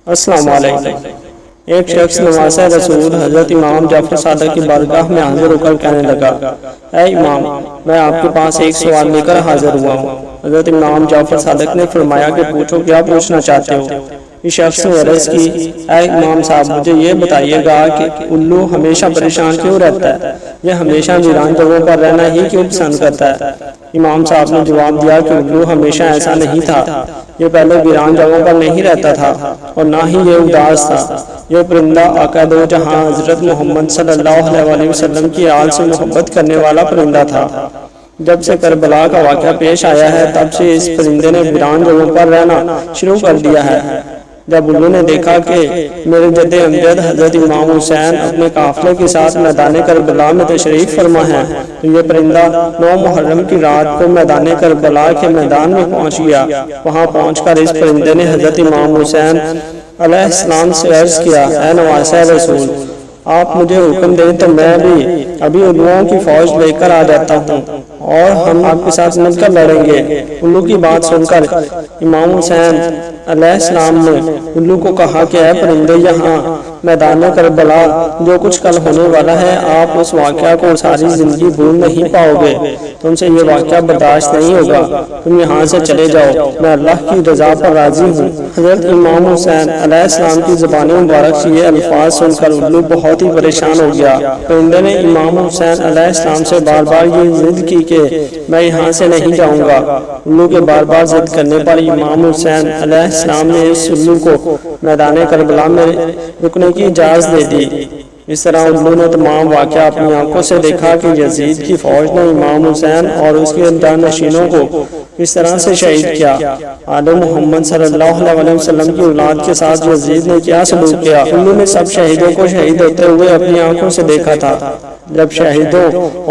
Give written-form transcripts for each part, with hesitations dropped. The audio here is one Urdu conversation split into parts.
السلام علیکم۔ ایک شخص نواسہ رسول حضرت امام جعفر صادق کی بارگاہ میں حاضر ہو کر کہنے لگا، اے امام، میں آپ کے پاس ایک سوال لے کر حاضر ہوا ہوں۔ حضرت امام جعفر صادق نے فرمایا کہ پوچھو، کیا پوچھنا چاہتے ہو؟ اس شخص نے عرض کی، اے امام صاحب، مجھے یہ بتائیے گا کہ الو ہمیشہ پریشان کیوں رہتا ہے؟ یہ ہمیشہ ویران جگہوں پر رہنا ہی کیوں پسند کرتا ہے؟ امام صاحب نے جواب دیا کہ الو ہمیشہ ایسا نہیں تھا، یہ پہلے ویران جگہوں پر نہیں رہتا تھا اور نہ ہی یہ اداس تھا۔ یہ پرندہ آقا دو جہاں حضرت محمد صلی اللہ علیہ وسلم کی آل سے محبت کرنے والا پرندہ تھا۔ جب سے کربلا کا واقعہ پیش آیا ہے تب سے اس پرندے نے ویران جگہوں پر رہنا شروع کر دیا ہے۔ جب انہوں نے دیکھا کہ میرے جد امجد حضرت امام حسین اپنے قافلے کے ساتھ میدان کربلا میں تشریف فرما ہے تو یہ پرندہ 9 محرم کی رات کو میدان کربلا کے میدان میں پہنچ گیا۔ وہاں پہنچ کر اس پرندے نے حضرت امام حسین علیہ السلام سے عرض کیا، اے نواسہ رسول، آپ مجھے حکم دیں تو میں بھی ابھی الوؤں کی فوج لے کر آ جاتا ہوں اور ہم آپ کے ساتھ مل کر لڑیں گے۔ الو کی بات سن کر امام حسین علیہ السلام نے الو کو کہا کہ اے پرندے، یہاں میدان کربلا جو کچھ کل ہونے والا ہے، آپ اس واقعہ کو ساری زندگی بھول نہیں پاؤ گے۔ تم سے یہ واقعہ برداشت نہیں ہوگا، تم یہاں سے چلے جاؤ، میں اللہ کی رضا پر راضی ہوں۔ حضرت امام حسین علیہ السلام کی زبان مبارک سے یہ الفاظ سن کر الو بہت ہی پریشان ہو گیا۔ پرندے نے امام حسین علیہ السلام سے بار بار یہ ضد کی کہ میں یہاں سے نہیں جاؤں گا۔ الو کے بار بار ضد کرنے پر امام حسین علیہ السلام نے اس الو کو میدان کربلا میں رکنے کی اجازت دے دی۔ اس طرح الو نے تمام واقعہ اپنی آنکھوں سے دیکھا کہ یزید کی فوج نے امام حسین اور اس کے جانشینوں کو اس طرح سے شہید کیا۔ آل محمد صلی اللہ علیہ وسلم کی اولاد کے ساتھ یزید نے کیا سلوک کیا؟ الو نے سب شہیدوں کو شہید ہوتے ہوئے اپنی آنکھوں سے دیکھا تھا۔ جب شہیدوں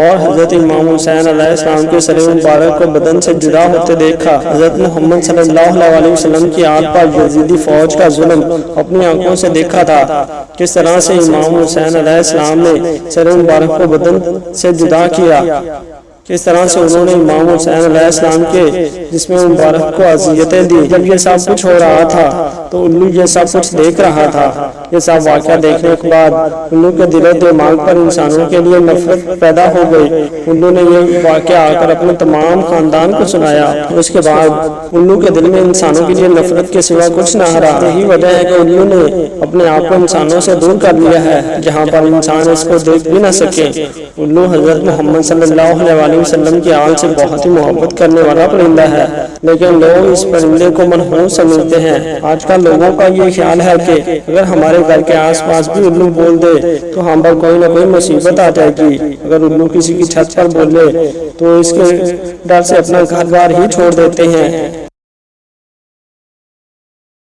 اور حضرت امام حسین علیہ السلام کے سر مبارک کو بدن سے جدا ہوتے دیکھا، حضرت محمد صلی اللہ علیہ وسلم کی آل پر یزیدی فوج کا ظلم اپنی آنکھوں سے دیکھا تھا۔ کس طرح سے امام حسین علیہ السلام نے سر مبارک کو بدن سے جدا کیا، کس طرح سے انہوں نے امام حسین علیہ السلام کے جسم مبارک کو اذیتیں دی۔ جب یہ سب کچھ ہو رہا تھا تو الو یہ سب کچھ دیکھ رہا تھا۔ یہ سب واقعہ دیکھنے کے بعد الو کے دل و دماغ پر انسانوں کے لیے نفرت پیدا ہو گئی۔ الو نے یہ واقعہ آ کر اپنے تمام خاندان کو سنایا۔ اس کے بعد الو کے دل میں انسانوں کے لیے نفرت کے سوا کچھ نہ رہا۔ یہی وجہ ہے کہ الو نے اپنے آپ کو انسانوں سے دور کر لیا ہے، جہاں پر انسان اس کو دیکھ بھی نہ سکے۔ الو حضرت محمد صلی اللہ علیہ وسلم کی آل سے بہت ہی محبت کرنے والا پرندہ ہے، لیکن لوگ اس پرندے کو منحوس سمجھتے ہیں۔ آج کل لوگوں کا یہ خیال ہے کہ اگر ہمارے گھر کے آس پاس بھی الو بول دے تو ہم پر کوئی نہ کوئی مصیبت آ جائے گی۔ اگر الو کسی کی چھت پر بولے تو اس کے ڈر سے اپنا گھر بار ہی چھوڑ دیتے ہیں۔